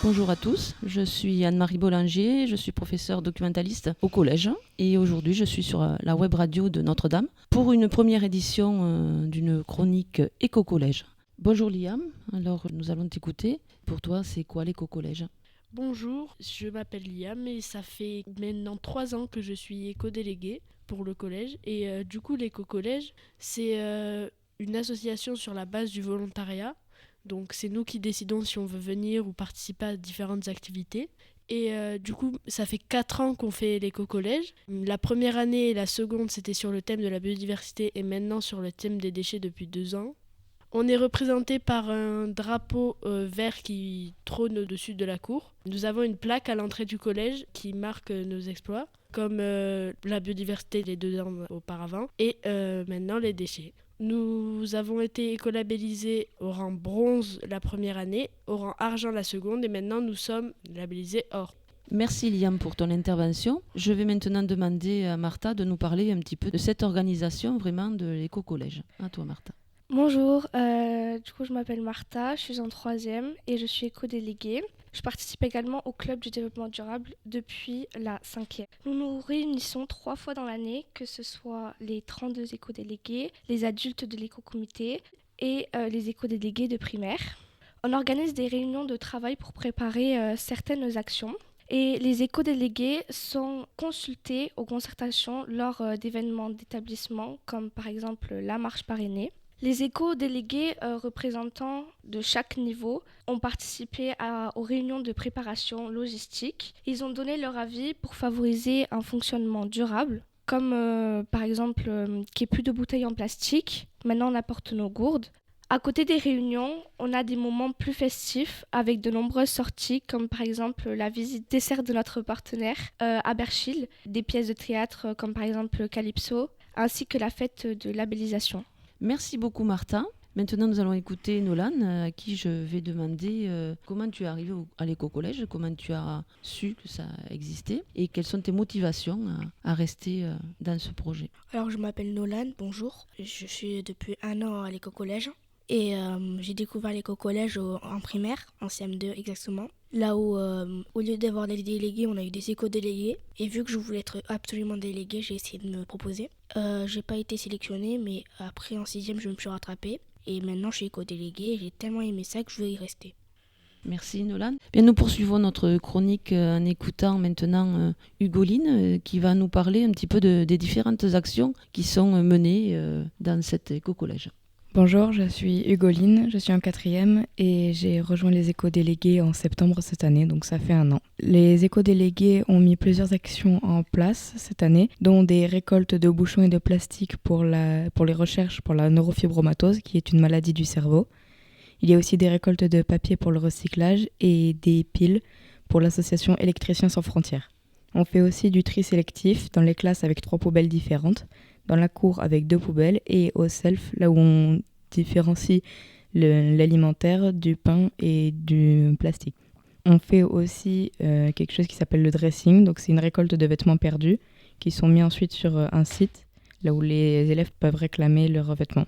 Bonjour à tous, je suis Anne-Marie Bollinger, je suis professeure documentaliste au collège et aujourd'hui je suis sur la web radio de Notre-Dame pour une première édition d'une chronique éco-collège. Bonjour Liam, alors nous allons t'écouter. Pour toi, c'est quoi l'éco-collège ? Bonjour, je m'appelle Liam et ça fait maintenant 3 ans que je suis éco-déléguée pour le collège. Et du coup, l'éco-collège, c'est une association sur la base du volontariat. Donc c'est nous qui décidons si on veut venir ou participer à différentes activités. Et du coup, ça fait 4 ans qu'on fait l'éco-collège. La première année et la seconde, c'était sur le thème de la biodiversité et maintenant sur le thème des déchets depuis 2 ans. On est représenté par un drapeau vert qui trône au-dessus de la cour. Nous avons une plaque à l'entrée du collège qui marque nos exploits, comme la biodiversité les 2 ans auparavant et maintenant les déchets. Nous avons été écolabellisés au rang bronze la première année, au rang argent la seconde et maintenant nous sommes labellisés or. Merci Liam pour ton intervention. Je vais maintenant demander à Martha de nous parler un petit peu de cette organisation vraiment de l'éco-collège. À toi Martha. Bonjour, du coup je m'appelle Martha, je suis en 3e et je suis éco-déléguée. Je participe également au club du développement durable depuis la 5e. Nous nous réunissons 3 fois dans l'année, que ce soit les 32 éco-délégués, les adultes de l'éco-comité et les éco-délégués de primaire. On organise des réunions de travail pour préparer certaines actions. Et les éco-délégués sont consultés aux concertations lors d'événements d'établissement, comme par exemple la marche parrainée. Les éco-délégués représentants de chaque niveau ont participé aux réunions de préparation logistique. Ils ont donné leur avis pour favoriser un fonctionnement durable, comme par exemple qu'il n'y ait plus de bouteilles en plastique. Maintenant, on apporte nos gourdes. À côté des réunions, on a des moments plus festifs avec de nombreuses sorties, comme par exemple la visite dessert de notre partenaire à Berchil, des pièces de théâtre comme par exemple Calypso, ainsi que la fête de labellisation. Merci beaucoup Martha. Maintenant, nous allons écouter Nolan, à qui je vais demander comment tu es arrivé à l'éco-collège, comment tu as su que ça existait et quelles sont tes motivations à rester dans ce projet. Alors je m'appelle Nolan, bonjour. Je suis depuis 1 an à l'éco-collège et j'ai découvert l'éco-collège en primaire, en CM2 exactement. Là où, au lieu d'avoir des délégués, on a eu des éco-délégués. Et vu que je voulais être absolument déléguée, j'ai essayé de me proposer. J'ai pas été sélectionnée, mais après en 6e, je me suis rattrapée. Et maintenant, je suis éco-déléguée et j'ai tellement aimé ça que je veux y rester. Merci Nolan. Bien, nous poursuivons notre chronique en écoutant maintenant Hugoline qui va nous parler un petit peu des différentes actions qui sont menées dans cet éco-collège. Bonjour, je suis Hugoline, je suis en 4e et j'ai rejoint les éco-délégués en septembre cette année, donc ça fait 1 an. Les éco-délégués ont mis plusieurs actions en place cette année, dont des récoltes de bouchons et de plastique pour les recherches pour la neurofibromatose, qui est une maladie du cerveau. Il y a aussi des récoltes de papier pour le recyclage et des piles pour l'association Électriciens sans frontières. On fait aussi du tri sélectif dans les classes avec 3 poubelles différentes, dans la cour avec 2 poubelles et au self, là où on différencie l'alimentaire du pain et du plastique. On fait aussi quelque chose qui s'appelle le dressing, donc c'est une récolte de vêtements perdus qui sont mis ensuite sur un site, là où les élèves peuvent réclamer leurs vêtements.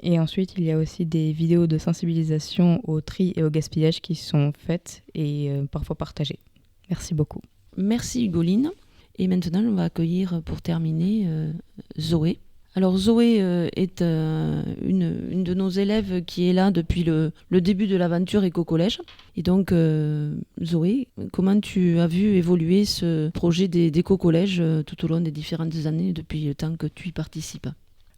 Et ensuite, il y a aussi des vidéos de sensibilisation au tri et au gaspillage qui sont faites et parfois partagées. Merci beaucoup. Merci Hugoline. Et maintenant, on va accueillir pour terminer Zoé. Alors Zoé est une de nos élèves qui est là depuis le début de l'aventure éco-collège. Et donc Zoé, comment tu as vu évoluer ce projet d'éco-collège tout au long des différentes années depuis le temps que tu y participes ?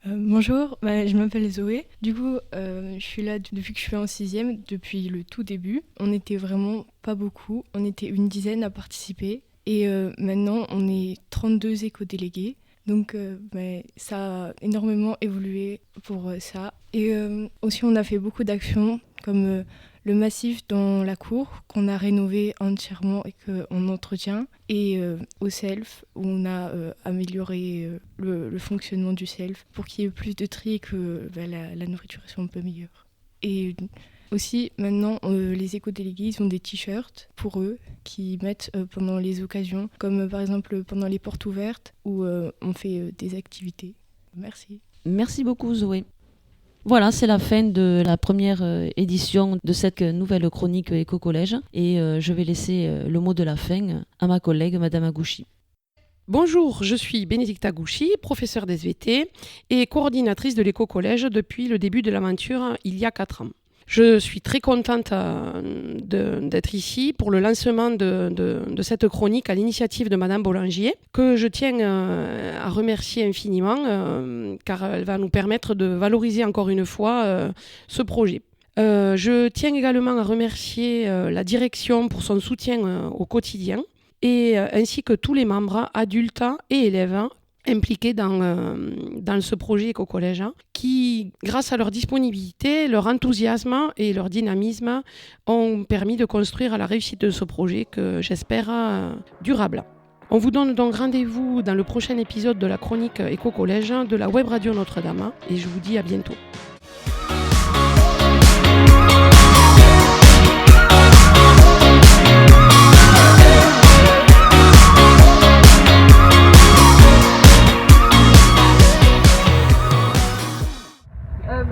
Bonjour, je m'appelle Zoé. Du coup, je suis là depuis que je suis en 6e, depuis le tout début. On n'était vraiment pas beaucoup, on était une dizaine à participer. Et maintenant, on est 32 éco-délégués. Donc, ça a énormément évolué pour ça. Et aussi, on a fait beaucoup d'actions, comme le massif dans la cour, qu'on a rénové entièrement et qu'on entretient. Et au self, où on a amélioré le fonctionnement du self pour qu'il y ait plus de tri et que la nourriture soit un peu meilleure. Et aussi, maintenant, les éco-délégués, ils ont des t-shirts pour eux qu'ils mettent pendant les occasions, comme par exemple pendant les portes ouvertes où on fait des activités. Merci. Merci beaucoup Zoé. Voilà, c'est la fin de la première édition de cette nouvelle chronique Éco-Collège et je vais laisser le mot de la fin à ma collègue Madame Agouchi. Bonjour, je suis Bénédicte Agouchi, professeure d'SVT et coordinatrice de l'éco-collège depuis le début de l'aventure il y a 4 ans. Je suis très contente d'être ici pour le lancement de cette chronique à l'initiative de Madame Bollangier, que je tiens à remercier infiniment car elle va nous permettre de valoriser encore une fois ce projet. Je tiens également à remercier la direction pour son soutien au quotidien et ainsi que tous les membres, adultes et élèves, impliqués dans ce projet Éco-Collège, qui, grâce à leur disponibilité, leur enthousiasme et leur dynamisme, ont permis de construire la réussite de ce projet que j'espère durable. On vous donne donc rendez-vous dans le prochain épisode de la chronique Éco-Collège de la Web Radio Notre-Dame et je vous dis à bientôt.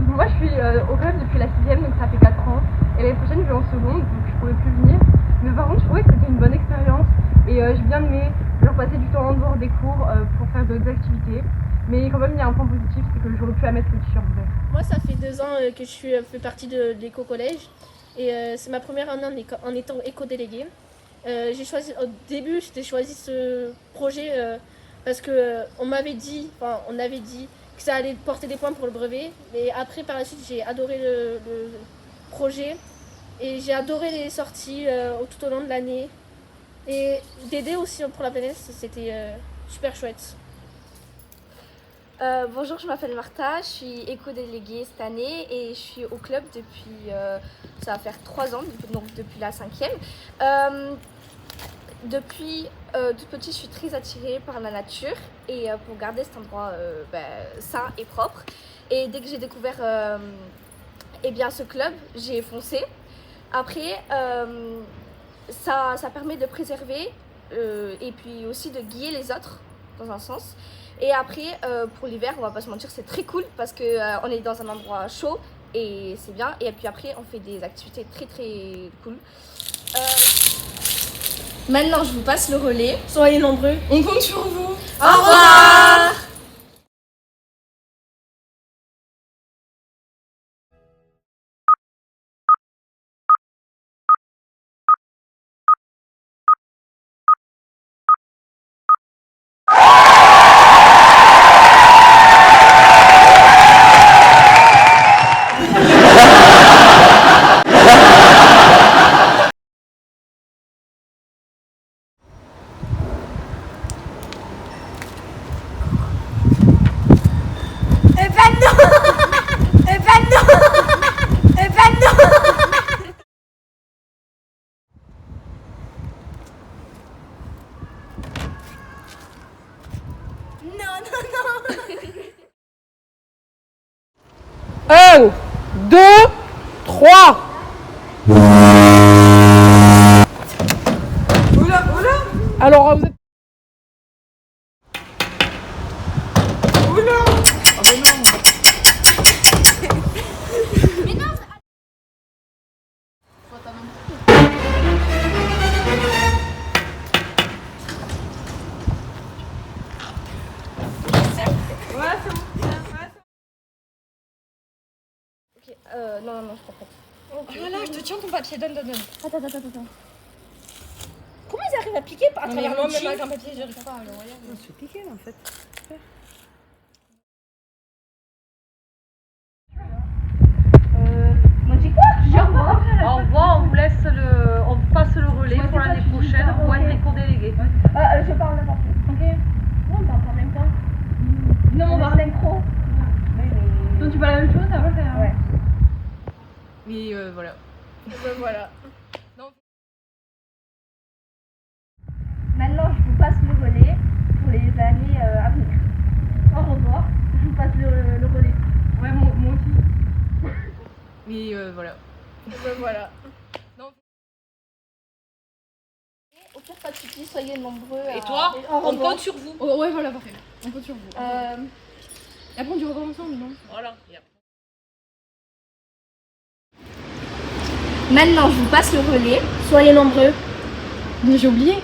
Moi je suis au club depuis la 6e, donc ça fait 4 ans. Et l'année prochaine je vais en seconde, donc je pourrais plus venir. Mais par contre je trouvais que c'était une bonne expérience. Et j'ai bien aimé genre passer du temps en dehors des cours pour faire d'autres activités. Mais quand même il y a un point positif, c'est que j'aurais pu à mettre le t-shirt vert. Moi, ça fait 2 ans que je fais partie de l'éco-collège et c'est ma première année en étant éco-déléguée. J'ai choisi, au début, j'ai choisi ce projet parce que on avait dit que ça allait porter des points pour le brevet. Mais après, par la suite, j'ai adoré le projet et j'ai adoré les sorties tout au long de l'année. Et d'aider aussi pour la planète, c'était super chouette. Bonjour, je m'appelle Martha, je suis éco-déléguée cette année et je suis au club depuis, ça va faire 3 ans, donc depuis la 5e. Depuis toute petite, je suis très attirée par la nature et pour garder cet endroit sain et propre. Et dès que j'ai découvert ce club, j'ai foncé. Après, ça permet de préserver et puis aussi de guider les autres dans un sens. Et après, pour l'hiver, on va pas se mentir, c'est très cool parce qu'on est dans un endroit chaud et c'est bien. Et puis après, on fait des activités très très cool. Maintenant, je vous passe le relais. Soyez nombreux. On compte sur vous. Au revoir. Un, deux, trois. Alors, vous êtes... Non, je comprends. Oh là là, je te tiens ton papier, donne. Attends. Comment ils arrivent à piquer à travers le jean? Même avec un papier, j'y arrive pas. Alors regarde. Je suis piquée en fait. Moi j'ai quoi? Au revoir, on vous passe le relais pour l'année prochaine pour être éco-délégué. Je parle n'importe quoi. Ok. Non, on parle même pas. Non, on parle trop. Donc tu parles la même chose, ça va faire. Ouais. Mais voilà. Voilà. Maintenant, je vous passe le relais pour les années à venir. Au revoir. Je vous passe le relais. Ouais, moi aussi. Mais voilà. Voilà. Au pire, pas de soucis, soyez nombreux. Et toi, on compte sur vous. Oh, ouais, voilà, parfait. On compte sur vous. Euh, Après, on dit au revoir ensemble, non? Voilà. Maintenant, je vous passe le relais. Soyez nombreux. J'ai oublié.